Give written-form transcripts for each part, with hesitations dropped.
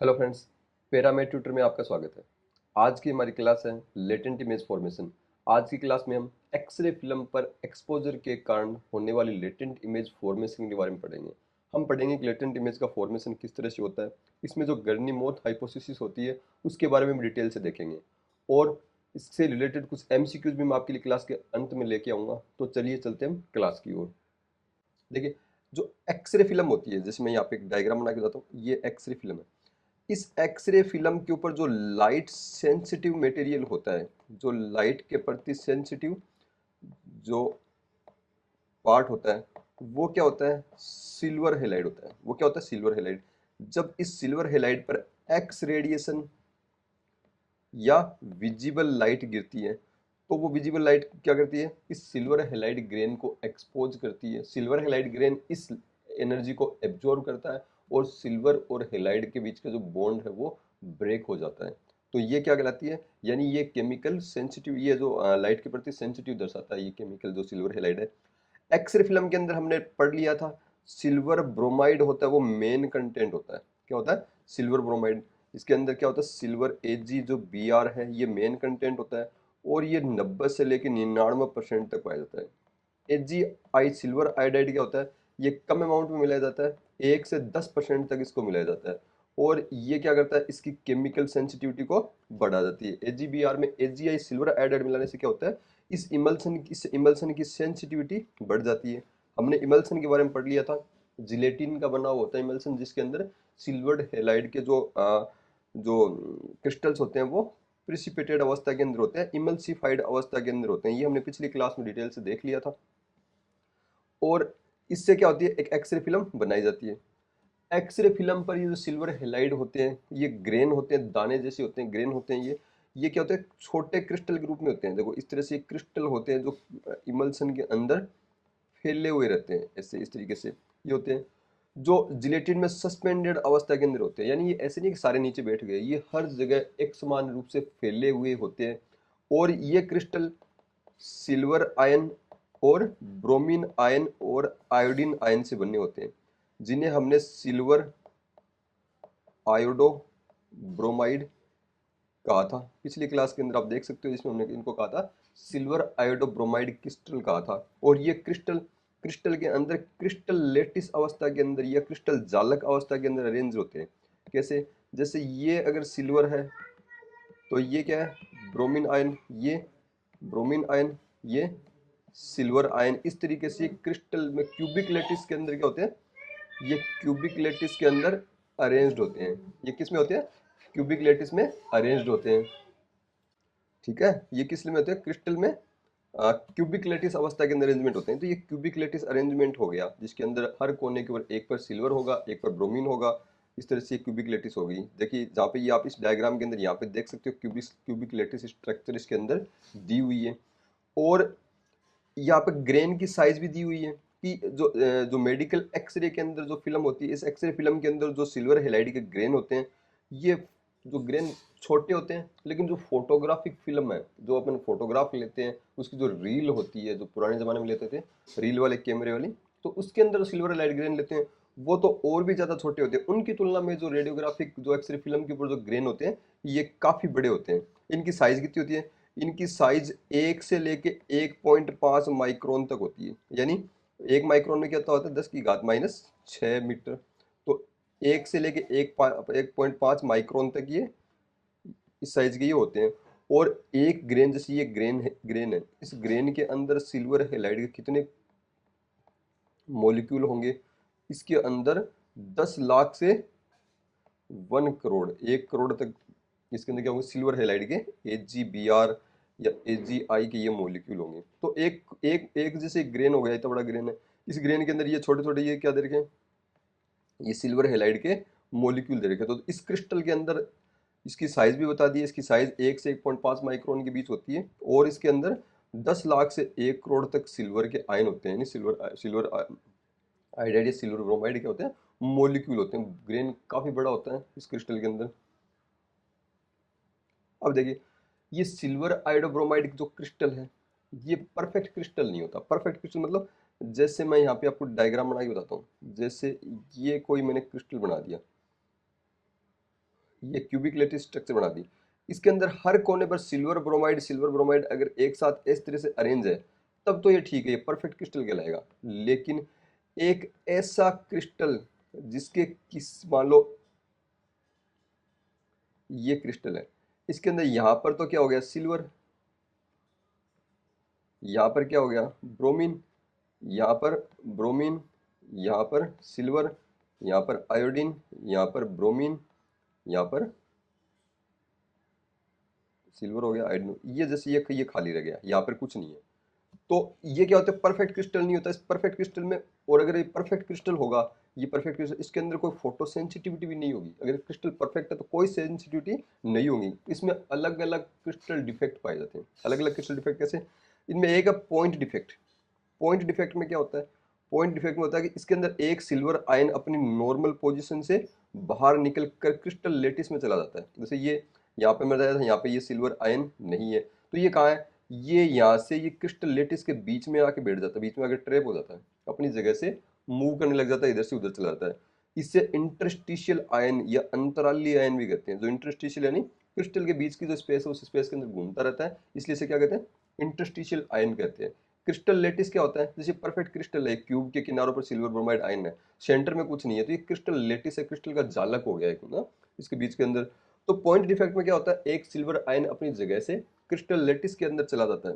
Hello friends, paramed tutor में आपका स्वागत है। आज की हमारी क्लास है लेटेंट इमेज फॉर्मेशन। आज की क्लास में हम एक्सरे फिल्म पर एक्सपोजर के कारण होने वाली लेटेंट इमेज फॉर्मेशन के बारे में पढ़ेंगे। हम पढ़ेंगे कि लेटेंट इमेज का फॉर्मेशन किस तरह से होता है, इसमें जो गर्नी-मोथ हाइपोथेसिस होती है उसके बारे में हम डिटेल से देखेंगे और इससे रिलेटेड कुछ एमसीक्यूज भी मैं आपके लिए क्लास के अंत में लेके आऊँगा। तो चलिए चलते हैं हम क्लास की ओर। देखिए, जो एक्सरे फिल्म होती है, जैसे मैं यहाँ पे एक डायग्राम बना के बताता हूँ, ये एक्सरे फिल्म है। इस एक्सरे फिल्म के ऊपर जो लाइट सेंसिटिव मटेरियल होता है, जो लाइट के प्रति सेंसिटिव जो पार्ट होता है, वो क्या होता है? सिल्वर हेलाइड होता है। वो क्या होता है? Silver halide. जब इस सिल्वर हेलाइड पर एक्स रेडिएशन या विजिबल लाइट गिरती है, तो वो विजिबल लाइट क्या करती है? इस सिल्वर हेलाइड ग्रेन को एक्सपोज करती है। सिल्वर हेलाइड ग्रेन इस एनर्जी को एब्जॉर्ब करता है और सिल्वर और हेलाइड के बीच का जो बॉन्ड है वो ब्रेक हो जाता है। तो ये क्या कहलाती है? यानी ये केमिकल सेंसिटिव, ये जो लाइट के प्रति सेंसिटिव दर्शाता है, ये केमिकल जो सिल्वर हेलाइड है। एक्सरे फिल्म के अंदर हमने पढ़ लिया था, सिल्वर ब्रोमाइड होता है, वो मेन कंटेंट होता है। क्या होता है? Silver bromide. इसके अंदर क्या होता है? सिल्वर एजी जो बी आर है, ये मेन कंटेंट होता है और ये 90 से लेकर 99% तक पाया जाता है। एजी आई सिल्वर आयोडाइड क्या होता है? ये कम अमाउंट में मिलाया जाता है, 1 से 10% तक इसको मिलाया जाता है और ये क्या करता है? इसकी केमिकल सेंसिटिविटी को बढ़ा देती है। एजीबीआर में एजीआई सिल्वर आयोडाइड मिलाने से क्या होता है? इस इमल्सन की सेंसिटिविटी बढ़ जाती है। हमने इमल्सन के बारे में पढ़ लिया था, जिलेटिन का बना हुआ होता है इमल्सन, जिसके अंदर सिल्वर हेलाइड के जो क्रिस्टल्स होते हैं वो प्रिसिपिटेड अवस्था के अंदर होते हैं, इमल्सिफाइड अवस्था के अंदर होते हैं। ये हमने पिछली क्लास में डिटेल से देख लिया था। और इससे क्या होती है? एक एक्सरे फिल्म बनाई जाती है। एक्सरे फिल्म पर ये जो सिल्वर हेलाइड होते हैं, ये ग्रेन होते हैं, दाने जैसे होते हैं, ग्रेन होते हैं। ये क्या होते हैं? छोटे क्रिस्टल के रूप में होते हैं। देखो इस तरह से क्रिस्टल होते हैं जो इमल्सन के अंदर फैले हुए रहते हैं, ऐसे इस तरीके से ये होते हैं, जो जिलेटिन में सस्पेंडेड अवस्था के अंदर होते हैं। यानी ये ऐसे नहीं कि सारे नीचे बैठ गए, ये हर जगह एक समान रूप से फैले हुए होते हैं। और ये क्रिस्टल सिल्वर आयन और ब्रोमीन आयन और आयोडीन आयन से बने होते हैं, जिन्हें हमने सिल्वर आयोडो ब्रोमाइड कहा था। पिछली क्लास के अंदर आप देख सकते हो, जिसमें हमने इनको कहा था सिल्वर आयोडो ब्रोमाइड क्रिस्टल कहा था। और ये क्रिस्टल क्रिस्टल के अंदर क्रिस्टल लेटिस अवस्था के अंदर या क्रिस्टल जालक अवस्था के अंदर अरेंज होते हैं। कैसे? जैसे ये अगर सिल्वर है तो ये क्या है? ब्रोमीन आयन, ये ब्रोमीन आयन, ये सिल्वर आयन। इस तरीके से क्रिस्टल में क्यूबिक लेटिस के अंदर क्या होते हैं? ये क्यूबिक लेटिस के अंदर अरेंज्ड होते हैं। ये किस में होते हैं? क्यूबिक लेटिस में अरेंज्ड होते हैं। ठीक है, ये किस में होते हैं? क्रिस्टल में क्यूबिक लेटिस अवस्था के अंदर अरेंजमेंट होते हैं। तो ये क्यूबिक लेटिस अरेंजमेंट हो गया, जिसके अंदर हर कोने के ऊपर एक पर सिल्वर होगा, एक पर ब्रोमीन होगा। इस तरह से क्यूबिक लेटिस होगी। देखिए जहाँ पे ये आप इस डायग्राम के अंदर यहाँ पे देख सकते हो, क्यूबिक लेटिस स्ट्रक्चर इसके अंदर दी हुई है। और यहाँ पे ग्रेन की साइज भी दी हुई है कि जो मेडिकल एक्सरे के अंदर जो फिल्म होती है, इस एक्सरे फिल्म के अंदर जो सिल्वर हेलाइड के ग्रेन होते हैं, ये जो ग्रेन छोटे होते हैं, लेकिन जो फोटोग्राफिक फिल्म है, जो अपन फोटोग्राफ लेते हैं, उसकी जो रील होती है, जो पुराने जमाने में लेते थे रील वाले कैमरे वाली, तो उसके अंदर सिल्वर हेलाइड ग्रेन लेते हैं, वो तो और भी ज्यादा छोटे होते हैं। उनकी तुलना में जो रेडियोग्राफिक जो एक्सरे फिल्म के ऊपर जो ग्रेन होते हैं, ये काफी बड़े होते हैं। इनकी साइज कितनी होती है? इनकी साइज 1 से लेके 1.5 माइक्रोन तक होती है। यानी 1 माइक्रोन में क्या होता है? 10⁻⁶ मीटर। तो 1 से लेके 1.5 माइक्रोन तक ये इस साइज के ये होते हैं। और एक ग्रेन, जैसे ये ग्रेन है, इस ग्रेन के अंदर सिल्वर हेलाइड के कितने मॉलिक्यूल होंगे? इसके अंदर 10 लाख से 1 करोड़, 1 करोड़ तक इसके अंदर क्या होंगे? सिल्वर हेलाइड के AgBr या AgI के ये मॉलिक्यूल होंगे। तो एक एक एक जैसे ग्रेन हो गया, इतना बड़ा ग्रेन है, इस ग्रेन के अंदर ये छोटे छोटे ये क्या दे रखे हैं? ये सिल्वर हेलाइड के मॉलिक्यूल दे रखे हैं। तो इस क्रिस्टल के अंदर इसकी साइज भी बता दी है, इसकी साइज 1 से 1.5 माइक्रोन के बीच होती है और इसके अंदर 10 लाख से 1 करोड़ तक सिल्वर के आयन होते हैं। यानी सिल्वर आयोडाइड या सिल्वर ब्रोमाइड क्या होते हैं? मॉलिक्यूल होते हैं। ग्रेन काफी बड़ा होता है इस क्रिस्टल के अंदर। अब देखिए, ये सिल्वर आयोडोब्रोमाइड जो क्रिस्टल है, ये परफेक्ट क्रिस्टल नहीं होता। परफेक्ट क्रिस्टल मतलब, जैसे मैं यहाँ पे आपको डायग्राम बना के बताता हूँ। जैसे ये कोई मैंने क्रिस्टल बना दिया, ये क्यूबिक लैटिस स्ट्रक्चर बना दी। इसके अंदर हर कोने पर सिल्वर ब्रोमाइड अगर एक साथ इस तरह से अरेंज है तब तो ये ठीक है, ये परफेक्ट क्रिस्टल कहलाएगा। लेकिन एक ऐसा क्रिस्टल जिसके किस मान लो ये क्रिस्टल है, इसके अंदर यहाँ पर तो क्या हो गया सिल्वर, यहाँ पर क्या हो गया ब्रोमीन, यहाँ पर ब्रोमीन, यहाँ पर सिल्वर, यहाँ पर आयोडीन, यहाँ पर ब्रोमीन, यहाँ पर सिल्वर हो गया आयोडीन, ये जैसे ये खाली रह गया, यहाँ पर कुछ नहीं है। तो ये क्या होता है परफेक्ट क्रिस्टल नहीं होता। इस परफेक्ट क्रिस्टल में, और अगर ये परफेक्ट क्रिस्टल होगा, ये परफेक्ट क्रिस्टल, इसके अंदर कोई फोटो सेंसिटिविटी भी नहीं होगी। अगर क्रिस्टल परफेक्ट है तो कोई सेंसिटिविटी नहीं होगी। इसमें अलग अलग क्रिस्टल डिफेक्ट पाए जाते हैं। अलग अलग क्रिस्टल डिफेक्ट कैसे, इनमें एक है पॉइंट डिफेक्ट। पॉइंट डिफेक्ट में क्या होता है, पॉइंट डिफेक्ट में होता है कि इसके अंदर एक सिल्वर आयन अपनी नॉर्मल पोजीशन से बाहर निकल कर क्रिस्टल लेटिस में चला जाता है। जैसे ये यहाँ पे मैं बताया था, यहाँ पे ये सिल्वर आयन नहीं है, तो ये कहाँ है, ये यहाँ से ये क्रिस्टल लेटिस के बीच में आके बैठ जाता है, बीच में आके ट्रैप हो जाता है, अपनी जगह से मूव करने लग जाता है, इधर से उधर चला जाता है। इससे इंटरस्टिशियल आयन या अंतराली आयन भी कहते हैं। जो इंटरस्टिशियल यानी क्रिस्टल के बीच की जो स्पेस है उस स्पेस के अंदर घूमता रहता है, इसलिए इसे क्या कहते हैं इंटरस्टिशियल आयन कहते हैं। क्रिस्टल लेटिस क्या होता है, जैसे परफेक्ट क्रिस्टल है, क्यूब के किनारों पर सिल्वर ब्रोमाइड आयन है, सेंटर में कुछ नहीं है, तो ये क्रिस्टल लेटिस है, क्रिस्टल का जालक हो गया एक ना इसके बीच के अंदर। तो पॉइंट डिफेक्ट में क्या होता है, एक सिल्वर आयन अपनी जगह से क्रिस्टल लेटिस के अंदर चला जाता है,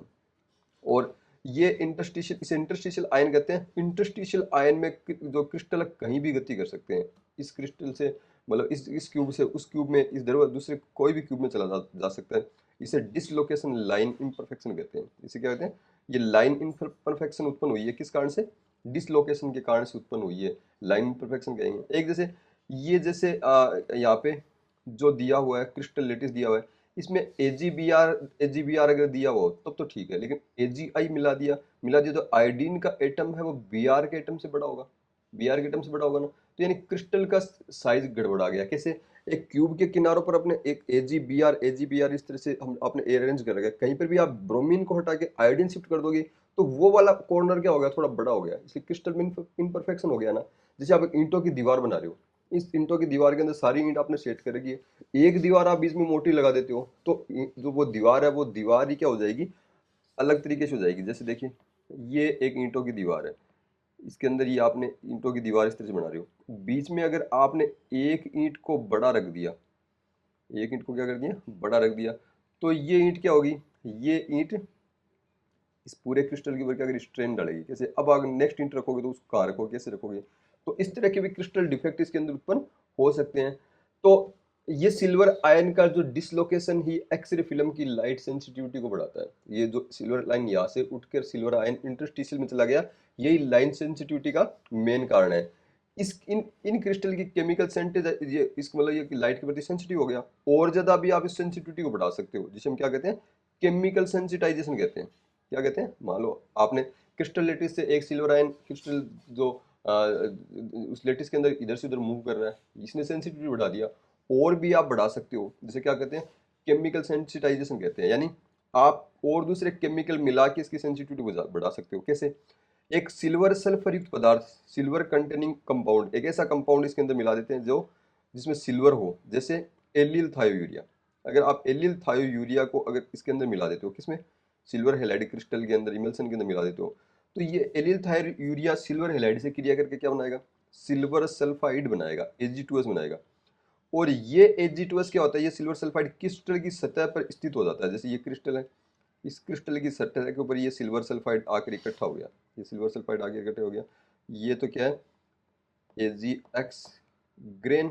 और ये इंटरस्टिशियल, इसे इंटरस्टिशियल आयन कहते हैं। इंटरस्टिशियल आयन में जो क्रिस्टल कहीं भी गति कर सकते हैं। इस क्रिस्टल से मतलब इस क्यूब से उस क्यूब में, इस दूसरे कोई भी क्यूब में चला जा सकता है। इसे डिसलोकेशन लाइन इम्परफेक्शन कहते हैं। इसे क्या कहते हैं, ये लाइन इम्परफेक्शन उत्पन्न हुई है किस कारण से, डिसलोकेशन के कारण से उत्पन्न हुई है, लाइन इम्परफेक्शन कहेंगे। एक जैसे ये जैसे यहाँ पे जो दिया हुआ है क्रिस्टल लेटिस दिया हुआ है, इसमें एजीबीआर अगर दिया हुआ हो तब तो ठीक है, लेकिन एजीआई मिला दिया तो आयोडीन का एटम है वो बीआर के एटम से बड़ा होगा, बीआर के एटम से बड़ा होगा ना, तो यानी क्रिस्टल का साइज गड़बड़ा गया। कैसे, एक क्यूब के किनारों पर अपने एक एजीबीआर इस तरह से हम आपने अरेंज कर रखा है, कहीं पर भी आप ब्रोमीन को हटा के आयोडीन शिफ्ट कर दोगे तो वो वाला कॉर्नर क्या हो गया, थोड़ा बड़ा हो गया, इसलिए क्रिस्टल में इम्परफेक्शन हो गया ना। जैसे आप एक ईंटों की दीवार बना रहे हो, इस ईंटों की दीवार के अंदर सारी ईंट आपने सेट कर रखी है, एक दीवार आप बीच में मोटी लगा देते हो तो जो वो दीवार है वो दीवार ही क्या हो जाएगी, अलग तरीके से हो जाएगी। जैसे देखिए ये एक ईंटों की दीवार है, इसके अंदर ये आपने ईंटों की दीवार इस तरह से बना रहे हो, बीच में अगर आपने एक ईंट को बड़ा रख दिया, एक ईंट को क्या कर दिया बड़ा रख दिया, तो ये ईंट क्या होगी, ये ईंट इस पूरे क्रिस्टल के ऊपर क्या करेगी स्ट्रेन डालेगी। कैसे, अब अगर नेक्स्ट ईंट रखोगे तो उसको कहाँ रखोगे, कैसे रखोगे, तो इस तरह के भी क्रिस्टल डिफेक्ट इसके अंदर उत्पन्न हो सकते हैं। तो ये सिल्वर आयन का जो डिसलोकेशन ही एक्सरे फिल्म की लाइट सेंसिटिविटी को बढ़ाता है। ये जो सिल्वर लाइन यहाँ से उठकर सिल्वर आयन इंटरस्टिशियल में चला गया, यही लाइन सेंसिटिविटी का मेन कारण है। इस इन क्रिस्टल की केमिकल सेंटेज ये इस मतलब ये लाइट के प्रति सेंसिटिव हो गया, और ज्यादा भी आप इस सेंसिटिविटी को बढ़ा सकते हो, जिसे हम क्या कहते हैं केमिकल सेंसिटाइजेशन कहते हैं। क्या कहते हैं, मान लो आपने क्रिस्टल लेटिस से एक सिल्वर आयन क्रिस्टल जो उस लेटिस के अंदर इधर से उधर मूव कर रहा है, इसने सेंसिटिविटी बढ़ा दिया, और भी आप बढ़ा सकते हो, जिसे क्या कहते हैं केमिकल सेंसिटाइजेशन कहते हैं। यानी आप और दूसरे केमिकल मिला के इसकी सेंसिटिविटी बढ़ा सकते हो। कैसे, एक सिल्वर सल्फर युक्त पदार्थ, सिल्वर कंटेनिंग कंपाउंड, एक ऐसा कंपाउंड इसके अंदर मिला देते हैं जो जिसमें सिल्वर हो, जैसे एलिल थायोयूरिया। अगर आप एलिल थायोयूरिया को अगर इसके अंदर मिला देते हो, किसमें, सिल्वर हेलाइड क्रिस्टल के अंदर इमल्सन के अंदर मिला देते हो, तो ये एलिल थायोयूरिया सिल्वर हेलाइड से क्रिया करके क्या बनाएगा, सिल्वर सल्फाइड बनाएगा, Ag2S बनाएगा। और ये Ag2S क्या होता है, ये सिल्वर सल्फाइड क्रिस्टल की सतह पर स्थित हो जाता है। जैसे ये क्रिस्टल है, इस क्रिस्टल की सतह के ऊपर ये सिल्वर सल्फाइड आकर इकट्ठा हो गया, ये सिल्वर सल्फाइड आके इकट्ठा हो गया, ये तो क्या है AgX ग्रेन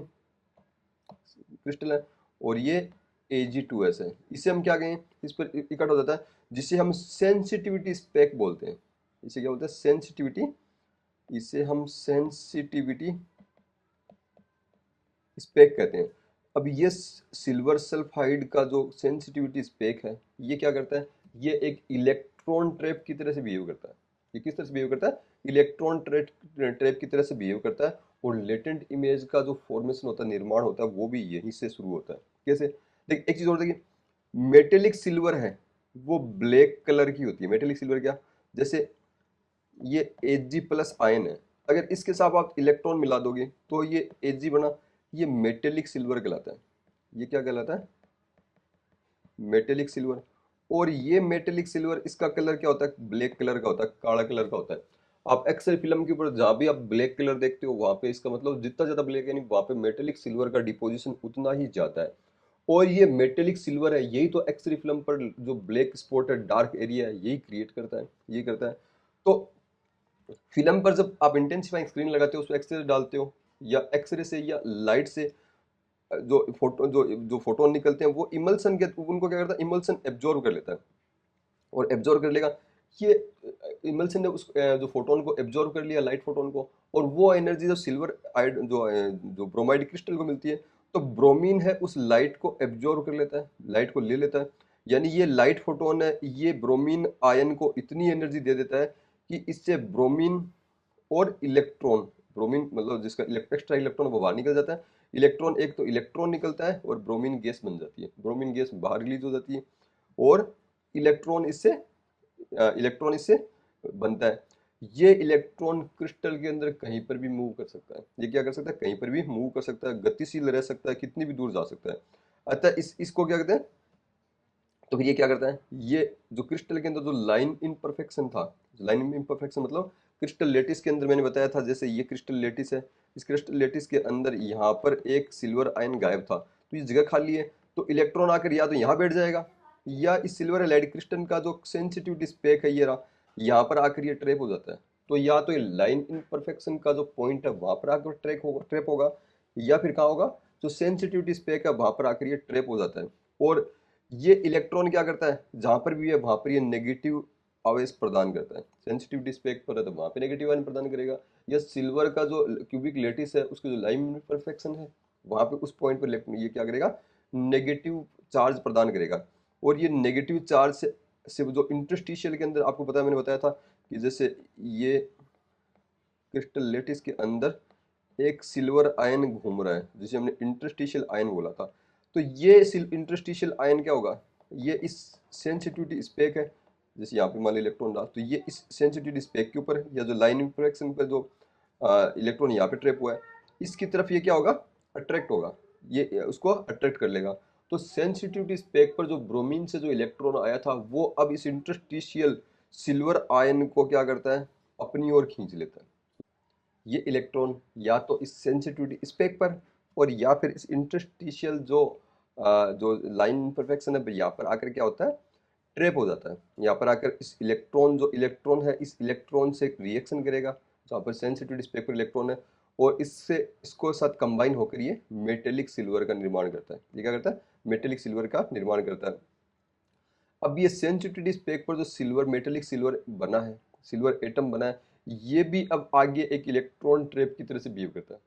क्रिस्टल है, और ये Ag2S है। इसे हम क्या कहें, इस पर इकट्ठा हो जाता है, जिसे हम सेंसिटिविटी स्पेक बोलते हैं। इसे क्या बोलते हैं सेंसिटिविटी, इसे हम सेंसिटिविटी स्पेक कहते हैं। अब ये सिल्वर सल्फाइड का जो सेंसिटिविटी स्पेक है, ये क्या करता है, ये एक इलेक्ट्रॉन ट्रैप की तरह से बिहेव करता है। ये किस तरह से बिहेव करता है, इलेक्ट्रॉन ट्रैप की तरह से बिहेव करता है, और लेटेंट इमेज का जो फॉर्मेशन होता है, निर्माण होता है, वो भी यहीं से शुरू होता है। कैसे, देख एक चीज और देखिए, मेटेलिक सिल्वर है वो ब्लैक कलर की होती है। मेटेलिक सिल्वर क्या, जैसे ये Ag प्लस आयन है, अगर इसके साथ आप इलेक्ट्रॉन मिला दोगे तो ये Ag बना, ये मेटेलिक सिल्वर कहलाता है। ये क्या कहलाता है? Metallic silver. और ये मेटेलिक सिल्वर, इसका कलर क्या होता है? ब्लैक कलर का होता है, काला कलर का होता है। आप एक्सरे फिल्म के ऊपर जहां भी आप ब्लैक कलर देखते हो, वहां पे इसका मतलब जितना ज्यादा ब्लैक, यानी वहां पे मेटेलिक सिल्वर का डिपोजिशन उतना ही ज्यादा है। और ये मेटेलिक सिल्वर है, यही तो एक्सरे फिल्म पर जो ब्लैक स्पॉट है, डार्क एरिया है, यही क्रिएट करता है, ये करता है। तो फिल्म पर जब आप इंटेंसिफाइंग स्क्रीन लगाते हो, उसमें एक्सरे डालते हो, या एक्सरे से या लाइट से जो फोटोन निकलते हैं, वो इमल्सन के उनको क्या करता है? इमल्सन एब्जॉर्ब कर लेता है। और एब्जॉर्ब कर लेगा, ये इमल्सन ने उस जो फोटोन को एब्जॉर्ब कर लिया, लाइट फोटोन को, और वो एनर्जी जो सिल्वर आइड जो ब्रोमाइड क्रिस्टल को मिलती है, तो ब्रोमीन है उस लाइट को एब्जॉर्ब कर लेता है, लाइट को ले लेता है। यानी ये लाइट फोटोन है, ये ब्रोमीन आयन को इतनी एनर्जी दे देता है कि इससे ब्रोमीन और इलेक्ट्रॉन, ब्रोमीन मतलब जिसका एक्स्ट्रा इलेक्ट्रॉन वो बाहर निकल जाता है, इलेक्ट्रॉन, एक तो इलेक्ट्रॉन निकलता है और ब्रोमीन गैस बन जाती है, ब्रोमीन गैस बाहर रिलीज हो जाती है, और इलेक्ट्रॉन इससे बनता है। ये इलेक्ट्रॉन क्रिस्टल के अंदर कहीं पर भी मूव कर सकता है। ये क्या कर सकता है? कहीं पर भी मूव कर सकता है, गतिशील रह सकता है, कितनी भी दूर जा सकता है। अतः इसको क्या कहते हैं? तो फिर ये क्या करता है? ये जो क्रिस्टल के अंदर जो लाइन इम्परफेक्शन था, लाइन इम्परफेक्शन मतलब क्रिस्टल लेटिस के अंदर मैंने बताया था, जैसे ये क्रिस्टल लेटिस है, इस क्रिस्टल लेटिस के अंदर यहाँ पर एक सिल्वर आयन गायब था, तो ये जगह खाली है, तो इलेक्ट्रॉन आकर या तो यहाँ बैठ जाएगा, या इस सिल्वर एलाइड क्रिस्टल का जो सेंसिटिविटी स्पेक है, ये रहा, यहाँ पर आकर ये ट्रैप हो जाता है। तो या तो ये लाइन इम्परफेक्शन का जो पॉइंट है वहां पर आकर ट्रैप होगा, या फिर कहाँ होगा? जो सेंसिटिविटी स्पेक है वहां पर आकर ये ट्रैप हो जाता है। और ये इलेक्ट्रॉन क्या करता है? जहां पर भी है वहां पर ये नेगेटिव आवेश प्रदान करता है। सेंसिटिविटी स्पेक पर है तो वहां पे नेगेटिव आवेश प्रदान करेगा। या सिल्वर का जो क्यूबिक लेटिस है, उसकी जो लाइन इम्परफेक्शन है, वहां पे उस पॉइंट पर ये क्या करेगा? नेगेटिव चार्ज प्रदान करेगा। और ये नेगेटिव चार्ज से जो इंटरस्टिशियल के अंदर, आपको पता है, मैंने बताया था कि जैसे ये क्रिस्टल लेटिस के अंदर एक सिल्वर आयन घूम रहा है, जिसे हमने इंटरस्टिशियल आयन बोला था। तो ये इंटरस्टिशियल आयन क्या होगा? ये इस सेंसिटिविटी स्पेक है, जैसे यहाँ पे मान लो इलेक्ट्रॉन डाल, तो ये इस सेंसिटिविटी स्पेक के ऊपर, या जो लाइन इंटरेक्शन पर जो इलेक्ट्रॉन यहाँ पे ट्रैप हुआ है, इसकी तरफ ये क्या होगा? अट्रैक्ट होगा, ये उसको अट्रैक्ट कर लेगा। तो सेंसिटिविटी स्पेक पर जो ब्रोमीन से जो इलेक्ट्रॉन आया था, वो अब इस इंटरस्टिशियल सिल्वर आयन को क्या करता है? अपनी ओर खींच लेता है। ये इलेक्ट्रॉन या तो इस सेंसिटिविटी स्पेक पर, और या फिर इस इंटरस्टिशियल जो लाइन इम्परफेक्शन है, यहाँ पर आकर क्या होता है? ट्रैप हो जाता है। यहाँ पर आकर इस इलेक्ट्रॉन है, इस इलेक्ट्रॉन से रिएक्शन करेगा, जहाँ पर सेंसिटिविटी स्पेक पर इलेक्ट्रॉन है, और इससे इसको साथ कंबाइन होकर ये मेटेलिक सिल्वर का निर्माण करता है। ये क्या करता है? मेटेलिक सिल्वर का निर्माण करता है। अब ये सेंसिटिविटी स्पेक पर जो सिल्वर, मेटेलिक सिल्वर बना है, सिल्वर एटम बना है, ये भी अब आगे एक इलेक्ट्रॉन ट्रैप की तरह से बिहेव करता है।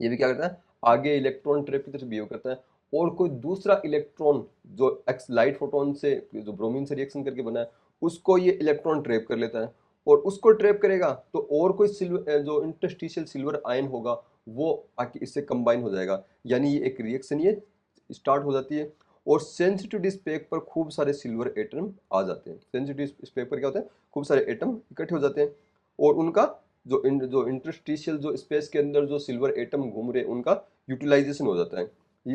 ये भी क्या करता है? आगे इलेक्ट्रॉन ट्रैप की तरह से बिहेव करता है। और कोई दूसरा इलेक्ट्रॉन जो एक्स लाइट फोटोन से, जो ब्रोमीन से रिएक्शन करके बना है, उसको ये इलेक्ट्रॉन ट्रैप कर लेता है। और उसको ट्रैप करेगा तो और कोई सिल्वर, जो इंटरस्टिशियल सिल्वर आयन होगा, वो आके इससे कंबाइन हो जाएगा। यानी ये एक रिएक्शन ये स्टार्ट हो जाती है, और सेंसिटिविटी स्पेक पर खूब सारे सिल्वर एटम आ जाते हैं। सेंसिटिविटी स्पेक पर क्या होता है? खूब सारे एटम इकट्ठे हो जाते हैं, और उनका जो इंटरस्टिशियल जो स्पेस के अंदर जो सिल्वर एटम घूम रहे हैं, उनका यूटिलाइजेशन हो जाता है। ये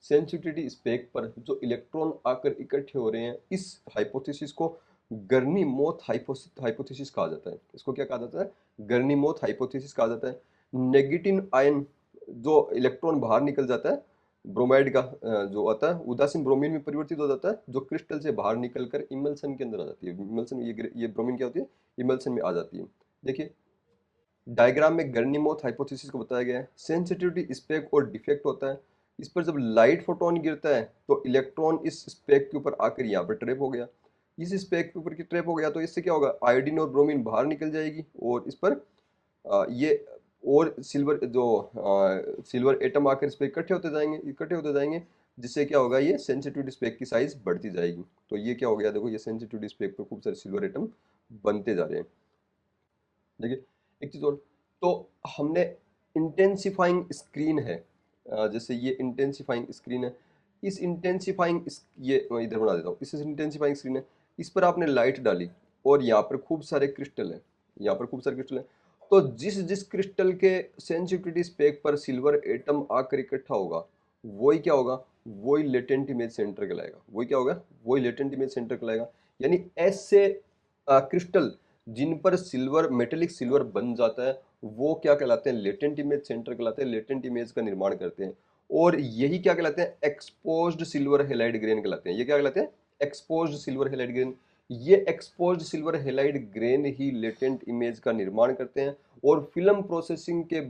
सेंसिटिविटी स्पेक पर जो इलेक्ट्रॉन आकर इकट्ठे हो रहे हैं, इस हाइपोथेसिस को गर्नी-मोथ हाइपोथेसिस कहा जाता है। इसको क्या कहा जाता है? गर्नी-मोथ हाइपोथेसिस कहा जाता है। नेगेटिव आयन जो इलेक्ट्रॉन बाहर निकल जाता है, ब्रोमाइड का जो आता है, उदासीन ब्रोमीन में परिवर्तित हो जाता है, जो क्रिस्टल से बाहर निकलकर इमल्सन के अंदर आ जाती है। इमल्सन, ये ब्रोमीन क्या होती है? इमल्सन में आ जाती है। देखिए, डायग्राम में गर्नी-मोथ हाइपोथेसिस को बताया गया है। सेंसिटिविटी स्पेक और डिफेक्ट होता है। इस पर जब लाइट फोटोन गिरता है, तो इलेक्ट्रॉन इस स्पेक के ऊपर आकर यहाँ पर ट्रैप हो गया। इस स्पेक के ऊपर की ट्रैप हो गया, तो इससे क्या होगा? आयोडीन और ब्रोमीन बाहर निकल जाएगी, और इस पर ये और सिल्वर एटम आकर इस पर इकट्ठे होते जाएंगे, जिससे क्या होगा? ये सेंसिटिविटी स्पेक की साइज बढ़ती जाएगी। तो ये क्या हो गया? देखो, ये सेंसिटिविटी स्पेक पर खूब सारे सिल्वर एटम बनते जा रहे हैं। देखिए, एक चीज और, तो हमने इंटेंसिफाइंग स्क्रीन है, जैसे ये इंटेंसिफाइंग स्क्रीन है, इस इंटेंसिफाइंग ये मैं इधर बना देता हूँ, इस इंटेंसिफाइंग स्क्रीन है, इस पर आपने लाइट डाली, और यहाँ पर खूब सारे क्रिस्टल है, यहाँ पर खूब सारे क्रिस्टल है, तो जिस जिस क्रिस्टल के सेंसिटिविटी स्पेक पर सिल्वर एटम आकर इकट्ठा होगा, वही क्या होगा, वही लेटेंट इमेज सेंटर कहलाएगा। वही क्या होगा, वही लेटेंट इमेज सेंटर कहलाएगा। यानी ऐसे क्रिस्टल जिन पर सिल्वर, मेटेलिक सिल्वर बन जाता है, वो क्या कहलाते हैं, लेटेंट इमेज सेंटर कहलाते हैं, लेटेंट इमेज का निर्माण करते हैं। और यही क्या कहलाते हैं, एक्सपोज्ड सिल्वर हैलाइड ग्रेन कहलाते हैं। ये क्या कहलाते हैं, एक्सपोज्ड सिल्वर हैलाइड ग्रेन। ये एक्सपोज्ड सिल्वर हैलाइड ग्रेन ही लेटेंट इमेज का निर्माण करते हैं। और फिल्म प्रोसेसिंग के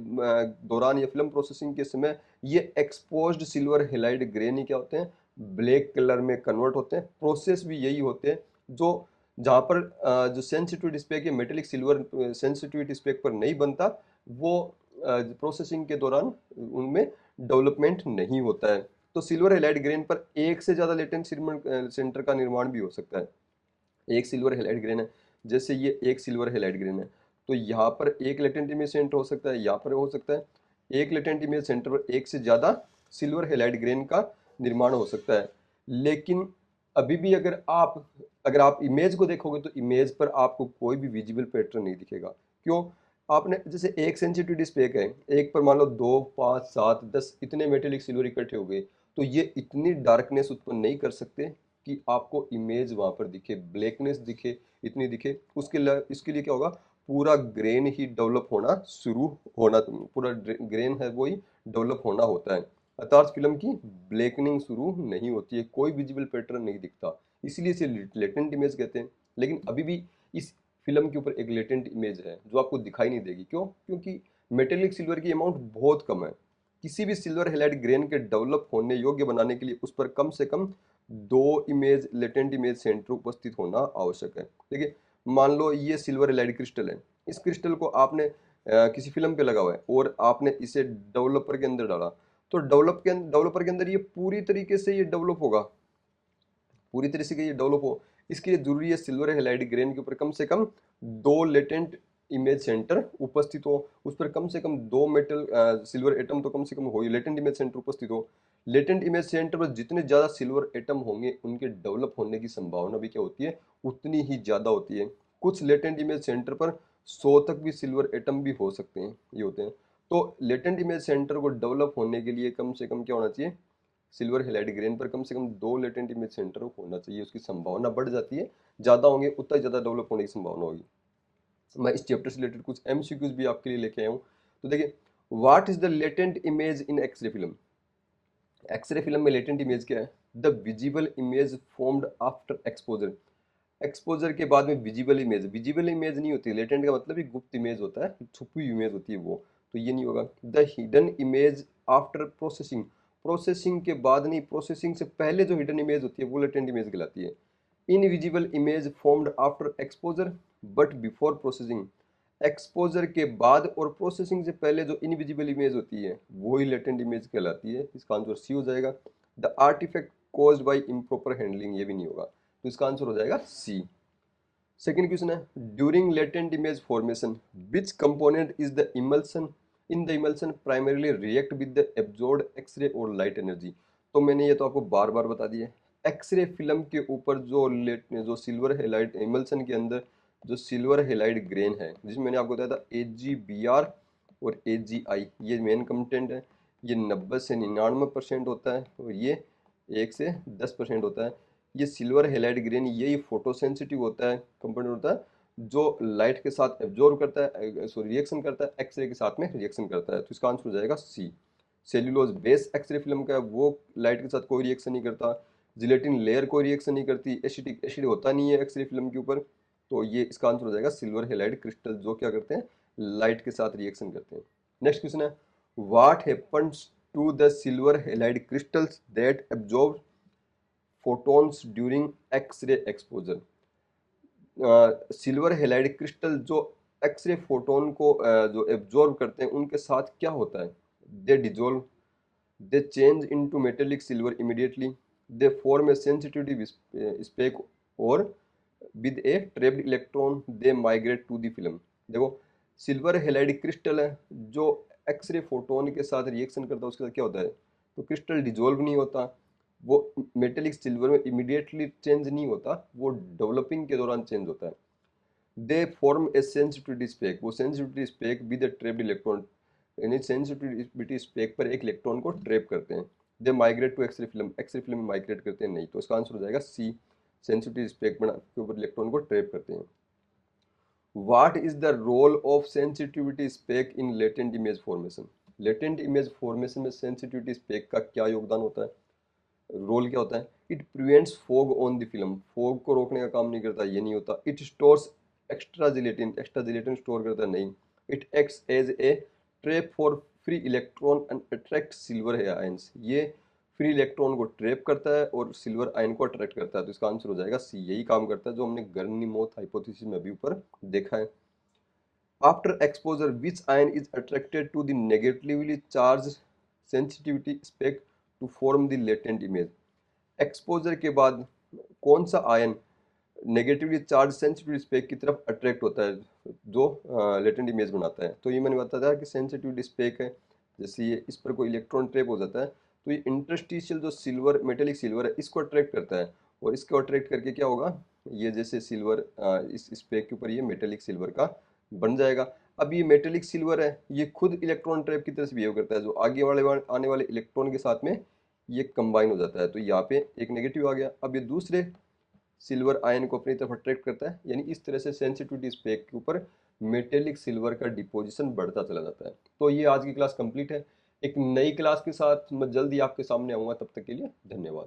दौरान या फिल्म प्रोसेसिंग के समय ये एक्सपोज्ड सिल्वर हैलाइड ग्रेन ही क्या होते हैं, ब्लैक कलर में कन्वर्ट होते हैं। प्रोसेस भी यही होते हैं जो जहाँ पर जो सेंसिटिविटी स्पेक या मेटेलिक सिल्वर सेंसिटिविटी स्पेक पर नहीं बनता, वो प्रोसेसिंग के दौरान उनमें डेवलपमेंट नहीं होता है। तो सिल्वर हैलाइड ग्रेन पर एक से ज़्यादा लेटेंट सेंटर का निर्माण भी हो सकता है। एक सिल्वर हैलाइड ग्रेन है, जैसे ये एक सिल्वर हैलाइड ग्रेन है, तो यहाँ पर एक लेटेंट इमेज सेंटर हो सकता है, यहाँ पर हो सकता है एक लेटेंट इमेज सेंटर पर एक से ज़्यादा सिल्वर हैलाइड ग्रेन का निर्माण हो सकता है। लेकिन अभी भी अगर आप इमेज को देखोगे तो इमेज पर आपको कोई भी विजिबल पैटर्न नहीं दिखेगा। क्यों? आपने जैसे एक सेंसिटिविटी स्पेक है, एक पर मान लो 2, 5, 7, 10 इतने मेटेलिक सिल्वर इकट्ठे हो गए, तो ये इतनी डार्कनेस उत्पन्न नहीं कर सकते कि आपको इमेज वहां पर दिखे, ब्लैकनेस दिखे, इतनी दिखे। इसके लिए क्या होगा, पूरा ग्रेन ही डेवलप होना शुरू होना, पूरा ग्रेन है वही डेवलप होना होता है। अर्थात फिल्म की ब्लैकनिंग शुरू नहीं होती है, कोई विजिबल पैटर्न नहीं दिखता, इसलिए इसे लेटेंट इमेज कहते हैं। लेकिन अभी भी इस फिल्म के ऊपर एक लेटेंट इमेज है जो आपको दिखाई नहीं देगी। क्यों? क्योंकि मेटेलिक सिल्वर की अमाउंट बहुत कम है। किसी भी सिल्वर हैलाइड ग्रेन के डेवलप होने योग्य बनाने के लिए उस पर कम से कम 2 लेटेंट इमेज सेंटर उपस्थित होना आवश्यक है। देखिए, मान लो ये सिल्वर हैलाइड क्रिस्टल है, इस क्रिस्टल को आपने किसी फिल्म पे लगा हुआ है और आपने इसे डेवलपर के अंदर डाला, तो डेवलपर के अंदर ये पूरी तरीके से ये डेवलप होगा, पूरी तरह से ये डेवलप हो। इसके लिए जरूरी है सिल्वर हैलाइड ग्रेन के ऊपर कम से कम 2 लेटेंट इमेज सेंटर उपस्थित हो, उस पर कम से कम 2 सिल्वर एटम तो कम से कम हो, लेटेंट इमेज सेंटर उपस्थित हो। लेटेंट इमेज सेंटर पर जितने ज्यादा सिल्वर एटम होंगे, उनके डेवलप होने की संभावना भी क्या होती है, उतनी ही ज्यादा होती है। कुछ लेटेंट इमेज सेंटर पर 100 तक भी सिल्वर एटम भी हो सकते हैं, ये होते हैं। तो लेटेंट इमेज सेंटर को डेवलप होने के लिए कम से कम क्या होना चाहिए, सिल्वर हैलाइड ग्रेन पर कम से कम 2 लेटेंट इमेज सेंटर होना चाहिए। उसकी संभावना बढ़ जाती है, ज़्यादा होंगे उतना ज़्यादा डेवलप होने की संभावना होगी। मैं इस चैप्टर से रिलेटेड कुछ एमसीक्यूज भी आपके लिए लेके आया हूँ। तो देखिए, what is the latent image in x-ray film. X ray film में लेटेंट इमेज क्या है, the visible image formed after exposure. Exposure के बाद में विजिबल इमेज, विजिबल इमेज नहीं होती, लेटेंट का मतलब ही गुप्त इमेज होता है, छुपी हुई इमेज होती है वो, तो ये नहीं होगा। The hidden image after processing, processing के बाद नहीं, प्रोसेसिंग से पहले जो हिडन इमेज होती है वो लेटेंट इमेज कहलाती है। Invisible image formed after exposure but before processing, exposure के बाद और प्रोसेसिंग से पहले जो इनविजिबल इमेज होती है वो ही लेटेंट इमेज कहलाती है। इसका आंसर सी हो जाएगा। The artifact caused by improper handling, ये भी नहीं होगा, तो इसका आंसर हो जाएगा सी। सेकेंड क्वेश्चन है, during latent image formation which component is the emulsion in the emulsion primarily react with the absorbed x-ray और लाइट एनर्जी। तो मैंने ये तो आपको बार बार बता दिया, एक्सरे फिल्म के ऊपर जो सिल्वर हैलाइड इमल्सन के अंदर जो सिल्वर हैलाइड ग्रेन है, जिसमें मैंने आपको बताया था AgBr और AgI, ये मेन कंटेंट है। ये 90 से 99% होता है और ये 1 से 10% होता है। ये सिल्वर हैलाइड ग्रेन यही फोटो सेंसिटिव होता है, कंपोनेंट होता है जो लाइट के साथ एब्जॉर्ब करता है, सॉरी रिएक्शन करता है, एक्सरे के साथ में रिएक्शन करता है। तो इसका आंसर हो जाएगा सी। सेल्यूलोज बेस एक्सरे फिल्म का है, वो लाइट के साथ कोई रिएक्शन नहीं करता। जिलेटिन लेयर कोई रिएक्शन नहीं करती, एसिडिक एसिड होता नहीं है एक्सरे फिल्म के ऊपर। तो ये इसका आंसर हो जाएगा सिल्वर हैलाइड क्रिस्टल, जो क्या करते हैं, लाइट के साथ रिएक्शन करते हैं। नेक्स्ट क्वेश्चन है, what happens to the silver halide crystals that absorb photons during x-ray exposure. Silver halide crystal जो एक्सरे फोटोन को जो एब्जॉर्ब करते हैं, उनके साथ क्या होता है, they dissolve, they change into metallic silver immediately, they form a sensitivity speck, और with a trapped electron they migrate to the film. देखो, सिल्वर हैलाइड क्रिस्टल है जो एक्सरे फोटोन के साथ रिएक्शन करता है, उसके साथ क्या होता है, तो क्रिस्टल डिजोल्व नहीं होता, वो मेटेलिक सिल्वर में इमीडिएटली चेंज नहीं होता, वो डेवलपिंग के दौरान चेंज होता है। They form a sensitivity speck, वो sensitivity speck with a trapped electron, यानी सेंसिटिविटी स्पेक पर एक इलेक्ट्रॉन को ट्रैप करते हैं। They migrate to X-ray film, x ray film में माइग्रेट करते हैं नहीं, तो इसका आंसर हो जाएगा सी, सेंसिटिविटी स्पेक बना के ऊपर इलेक्ट्रॉन को ट्रैप करते हैं। What is the role of sensitivity speck in latent image formation, latent image formation में सेंसिटिविटी स्पेक का क्या योगदान होता है, रोल क्या होता है? It prevents fog on the film, fog को रोकने का काम नहीं करता, ये नहीं होता। It stores extra gelatin, extra gelatin store करता है नहीं। It acts as a trap for free electron and attract silver ions, ये फ्री इलेक्ट्रॉन को ट्रैप करता है और सिल्वर आयन को अट्रैक्ट करता है, तो इसका आंसर हो जाएगा सी, यही काम करता है जो हमने गर्नी-मोथ हाइपोथेसिस में अभी ऊपर देखा है। After exposure which ion is attracted to the negatively charge sensitivity speck to form the latent image, exposure के बाद कौन सा ion negatively charge sensitivity speck की तरफ अट्रैक्ट होता है जो लेटेंट इमेज बनाता है? तो ये मैंने बताया था कि सेंसिटिविटी स्पेक है, जैसे ये इस पर कोई इलेक्ट्रॉन ट्रैप हो जाता है तो ये इंटरस्टिशियल जो सिल्वर, मेटेलिक सिल्वर है, इसको अट्रैक्ट करता है, और इसको अट्रैक्ट करके क्या होगा, ये जैसे सिल्वर इस स्पेक के ऊपर ये मेटेलिक सिल्वर का बन जाएगा। अब ये मेटेलिक सिल्वर है, ये खुद इलेक्ट्रॉन ट्रैप की तरह से बिहेव करता है, जो आगे आने वाले इलेक्ट्रॉन के साथ में ये कंबाइन हो जाता है, तो यहाँ पे एक नेगेटिव आ गया। अब ये दूसरे सिल्वर आयन को अपनी तरफ अट्रैक्ट करता है, यानी इस तरह से सेंसिटिविटी स्पेक के ऊपर मेटेलिक सिल्वर का डिपोजिशन बढ़ता चला जाता है। तो ये आज की क्लास कंप्लीट है। एक नई क्लास के साथ मैं जल्दी आपके सामने आऊँगा, तब तक के लिए धन्यवाद।